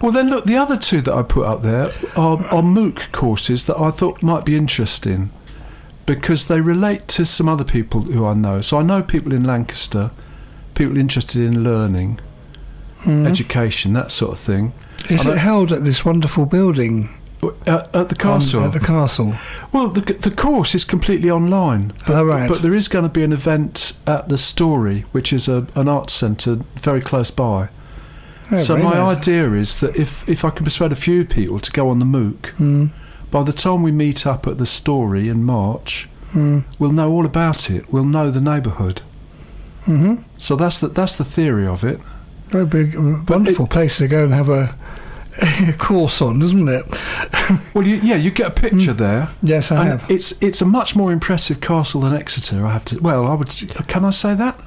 Well, then look, the other two that I put up there are MOOC courses that I thought might be interesting because they relate to some other people who I know. So I know people in Lancaster, people interested in learning, education, that sort of thing. Is it held at this wonderful building? At the castle. At the castle. Well, the course is completely online. But, right. But there is going to be an event at the Story, which is an arts centre very close by. Oh, so really? my idea is that if I can persuade a few people to go on the MOOC, by the time we meet up at the Story in March, we'll know all about it. We'll know the neighbourhood. Mm-hmm. So that's the theory of it. Very big, wonderful place to go and have a course on, isn't it? Well, you get a picture there. Yes, I have. It's a much more impressive castle than Exeter. I have to. Well, I would. Can I say that?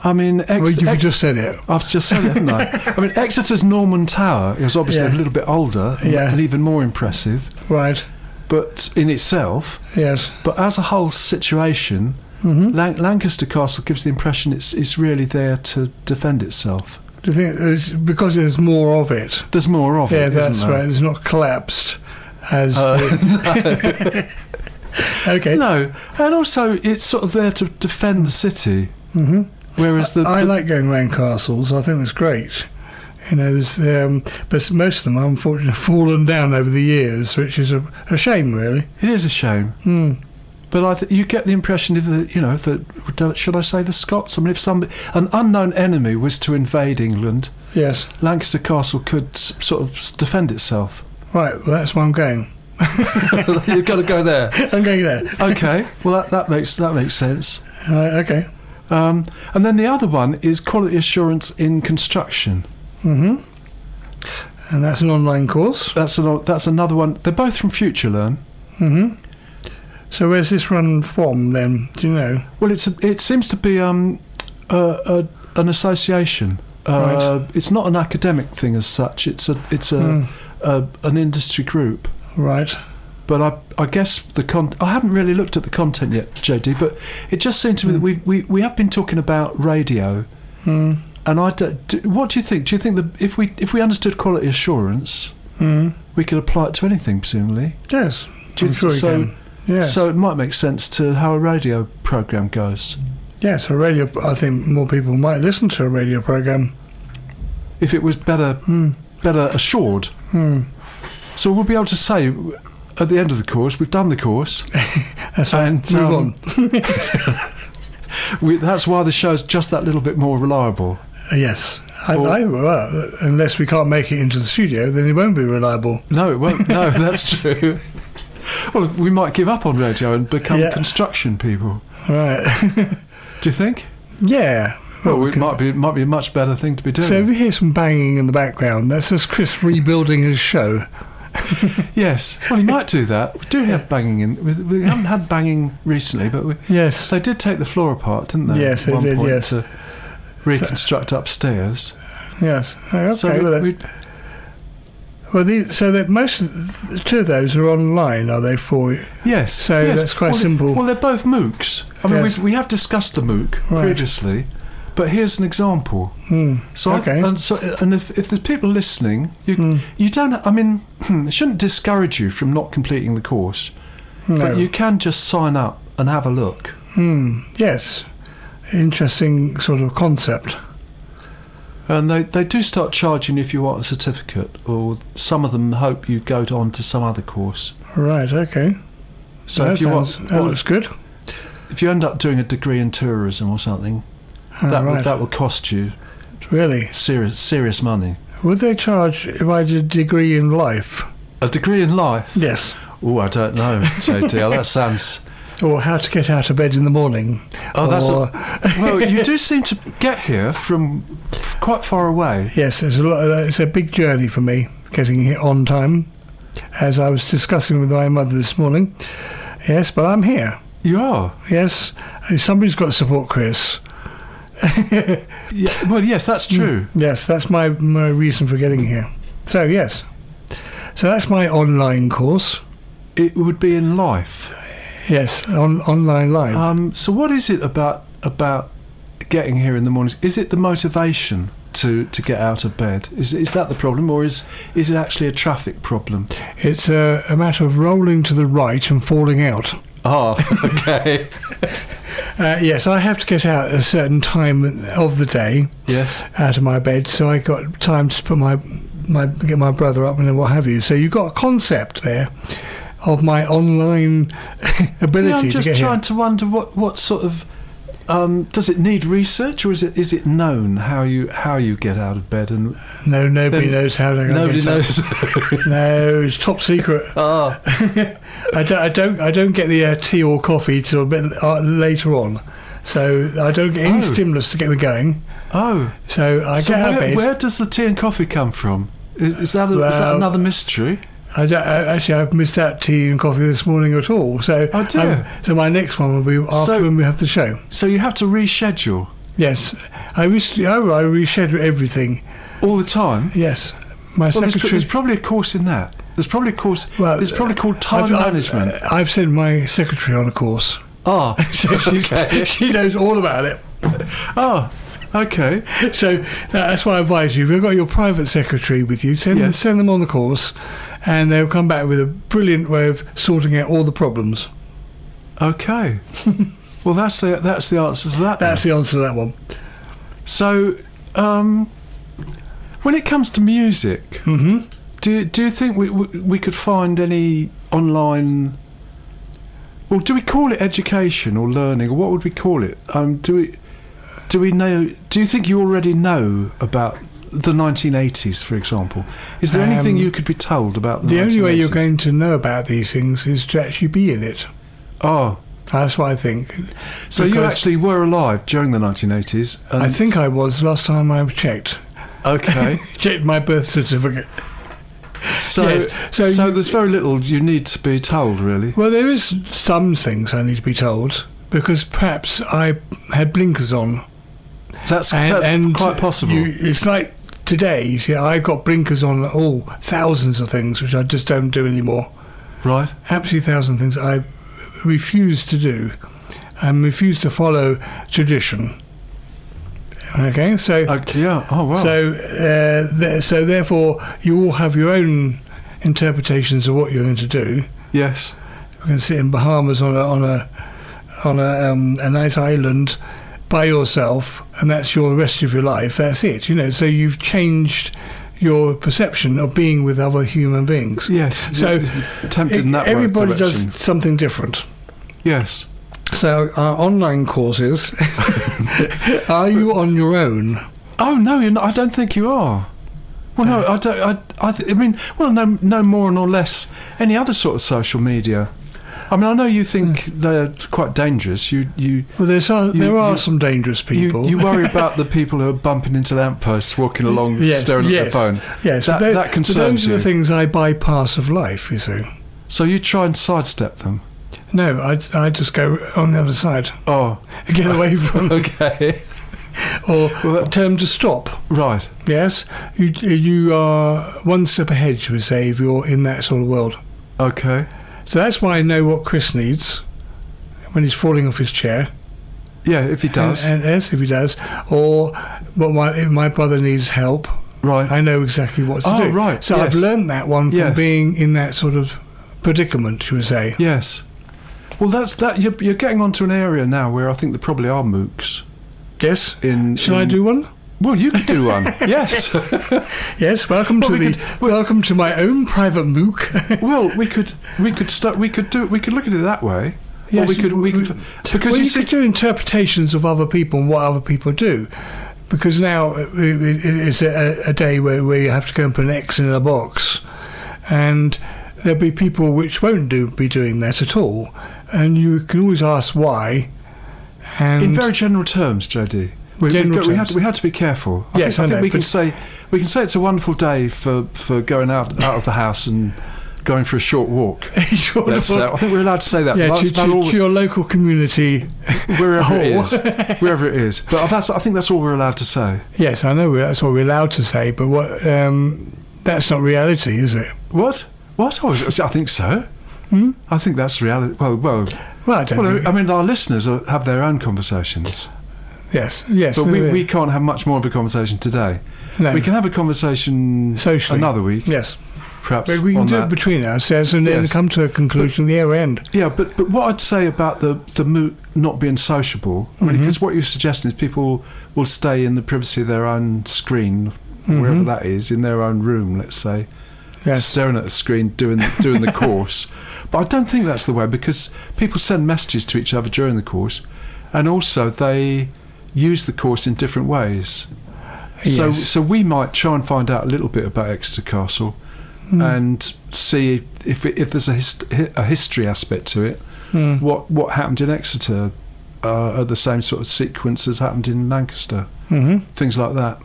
I mean, you've just said it. I've just said it, haven't I? I mean, Exeter's Norman Tower is obviously a little bit older and even more impressive. Right. But in itself, yes. But as a whole situation, Lancaster Castle gives the impression it's really there to defend itself. Do you think it's because there's more of it? There's more of it. Yeah, that's right. It's not collapsed as. Okay. No, and also it's sort of there to defend the city. Mm-hmm. Whereas I like going around castles. I think that's great. You know, but most of them, unfortunately, have fallen down over the years, which is a shame, really. It is a shame. But you get the impression should I say the Scots? I mean, if an unknown enemy was to invade England, yes, Lancaster Castle could sort of defend itself. Right. Well, that's where I'm going. You've got to go there. I'm going there. Okay. Well, that makes sense. Okay. And then the other one is quality assurance in construction. Mm-hmm. And that's an online course. That's another one. They're both from FutureLearn. Mm-hmm. So where's this run from then? Do you know? Well, it seems to be an association. Right. It's not an academic thing as such. It's an industry group. Right. But I guess I haven't really looked at the content yet, JD. But it just seemed to me that we have been talking about radio. And what do you think? Do you think that if we understood quality assurance, we could apply it to anything, presumably? Yes. I'm sure you can. Yeah. So it might make sense to how a radio programme goes. Yes, I think more people might listen to a radio programme if it was better assured. So we'll be able to say at the end of the course, we've done the course. That's right. And move on. That's why the show's just that little bit more reliable. Yes. Unless we can't make it into the studio, then it won't be reliable. No, it won't. No, that's true. Well, we might give up on radio and become construction people. Right. Do you think? Yeah. Well, it might be a much better thing to be doing. So if you hear some banging in the background, that's just Chris rebuilding his show. Yes. Well, he might do that. We do have banging in. We haven't had banging recently, but they did take the floor apart, didn't they? Yes, they did. Yes. To reconstruct upstairs. Yes. Okay. So two of those are online, are they, for you? Yes. So that's quite simple. Well, they're both MOOCs. I mean, we have discussed the MOOC previously, but here's an example. So if there's people listening, you don't. I mean, it shouldn't discourage you from not completing the course, but you can just sign up and have a look. Yes. Interesting sort of concept. And they do start charging if you want a certificate, or some of them hope you go on to some other course. Right, okay. So that looks good. If you end up doing a degree in tourism or something, that will cost you really serious money. Would they charge if I did a degree in life? A degree in life? Yes. Oh, I don't know, JD. That sounds... Or how to get out of bed in the morning. Well, you do seem to get here from quite far away. Yes, it's a big journey for me, getting here on time, as I was discussing with my mother this morning. Yes, but I'm here. You are? Yes. Somebody's got to support Chris. Well, yes, that's true. Yes, that's my reason for getting here. So, yes. So that's my online course. It would be in life. Yes, online live. So what is it about getting here in the mornings? Is it the motivation? to get out of bed? Is that the problem, or is it actually a traffic problem? It's a matter of rolling to the right and falling out. Oh, okay. Yes, I have to get out at a certain time of the day. Yes. Out of my bed, so I got time to put get my brother up and what have you. So you've got a concept there of my online ability I'm to get here. just trying to wonder what sort of does it need research, or is it known how you get out of bed? And no, nobody knows how to. Nobody knows. No, it's top secret. Oh. I don't get the tea or coffee till a bit later on, so I don't get any stimulus to get me going. Oh, so I get out of bed. Where does the tea and coffee come from? Is that another mystery? I've missed out tea and coffee this morning at all. So, so my next one will be after when we have the show. So you have to reschedule. Yes, I reschedule everything all the time. Yes, my secretary. There's probably a course in that. There's probably a course. It's probably called time management. I've sent my secretary on a course. Oh, so she knows all about it. Oh. Okay. So that's why I advise you. If you've got your private secretary with you, send them on the course, and they'll come back with a brilliant way of sorting out all the problems. Okay. Well, that's the answer to that. That's the answer to that one. So, when it comes to music, do you think we could find any online? Well, do we call it education or learning, or what would we call it? Do we know? Do you think you already know about the 1980s, for example? Is there anything you could be told about the 1980s? Only way you're going to know about these things is to actually be in it. Oh. That's what I think. So you actually were alive during the 1980s? I think I was last time I checked. Okay. Checked my birth certificate. So, yes. So there's very little you need to be told, really? Well, there is some things I need to be told, because perhaps I had blinkers on. That's quite possible. It's like today, I got blinkers on thousands of things, which I just don't do anymore. Right. Absolutely thousands of things I refuse to do and refuse to follow tradition. Okay, so... yeah, oh, wow. So therefore, you all have your own interpretations of what you're going to do. Yes. You can sit in Bahamas on a nice island by yourself, and that's your rest of your life. That's it, So you've changed your perception of being with other human beings. Yes. So tempted in that everybody direction. does something different. Yes. So our online courses, are you on your own? Oh no, you're not. I don't think you are. Well, no, I don't. I mean, well, no more nor less any other sort of social media. I mean, I know you think they're quite dangerous. Well, there are some dangerous people. You worry about the people who are bumping into lampposts, walking along, staring at their phone. Yes, that concerns you. Those are the things I bypass of life, you see. So you try and sidestep them? No, I just go on the other side. Oh. Get away from them. Okay. Or tell them to stop. Right. Yes. You are one step ahead, should we say, if you're in that sort of world. Okay. So that's why I know what Chris needs when he's falling off his chair. Yeah, if he does. And yes, if he does. Or if my brother needs help. Right. I know exactly what to do. Oh, right. So I've learned that one from being in that sort of predicament, should we say. Yes. Well, you're getting onto an area now where I think there probably are MOOCs. Yes. Shall I do one? Well, you could do one. Yes. Yes. Welcome to my own private MOOC. Well, we could look at it that way. Yes. Or because you could do interpretations of other people and what other people do. Because now it's a day where you have to go and put an X in a box, and there'll be people which won't be doing that at all, and you can always ask why. And in very general terms, JD, we have to be careful. I think we can say it's a wonderful day for going out of the house and going for a short walk. I think we're allowed to say that. Yeah, to your local community, wherever it is. But I think that's all we're allowed to say. Yes, I know that's what we're allowed to say. But that's not reality, is it? What? Oh, I think so. I think that's reality. Well, I don't think. I mean, our listeners have their own conversations. Yes. But we can't have much more of a conversation today. No. We can have a conversation socially another week. Yes. Perhaps but we can do it between ourselves and then come to a conclusion at the other end. Yeah, but what I'd say about the MOOC not being sociable, because what you're suggesting is people will stay in the privacy of their own screen, wherever that is, in their own room, let's say, staring at a screen, doing the course. But I don't think that's the way, because people send messages to each other during the course, and also they use the course in different ways. Yes. So we might try and find out a little bit about Exeter Castle and see if there's a history aspect to it. What happened in Exeter are the same sort of sequence as happened in Lancaster. Things like that.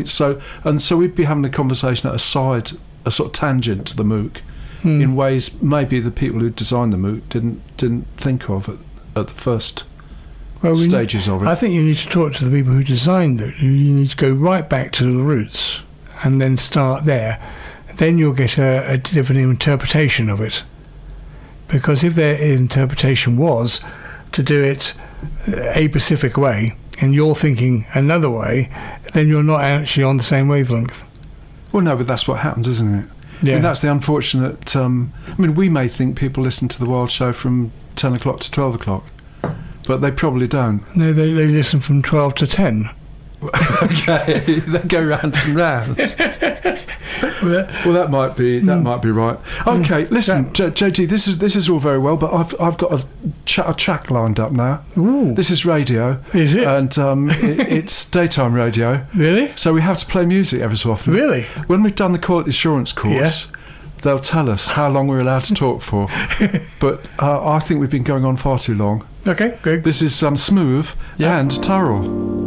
So we'd be having a conversation at a sort of tangent to the MOOC, in ways maybe the people who designed the MOOC didn't think of at the first stages of it. I think you need to talk to the people who designed it. You need to go right back to the roots and then start there. Then you'll get a different interpretation of it. Because if their interpretation was to do it a specific way and you're thinking another way, then you're not actually on the same wavelength. Well, no, but that's what happens, isn't it? Yeah. I mean, that's the unfortunate... we may think people listen to The Wild Show from 10 o'clock to 12 o'clock, but they probably don't. No, they listen from 12 to 10. Okay, they go round and round. Well, that might be right. Okay, listen, JG, this is all very well, but I've got a track lined up now. Ooh. This is radio. Is it? And it's daytime radio. Really? So we have to play music every so often. Really? When we've done the quality assurance course, they'll tell us how long we're allowed to talk for. But I think we've been going on far too long. Okay, good. This is Smooth and Turrell.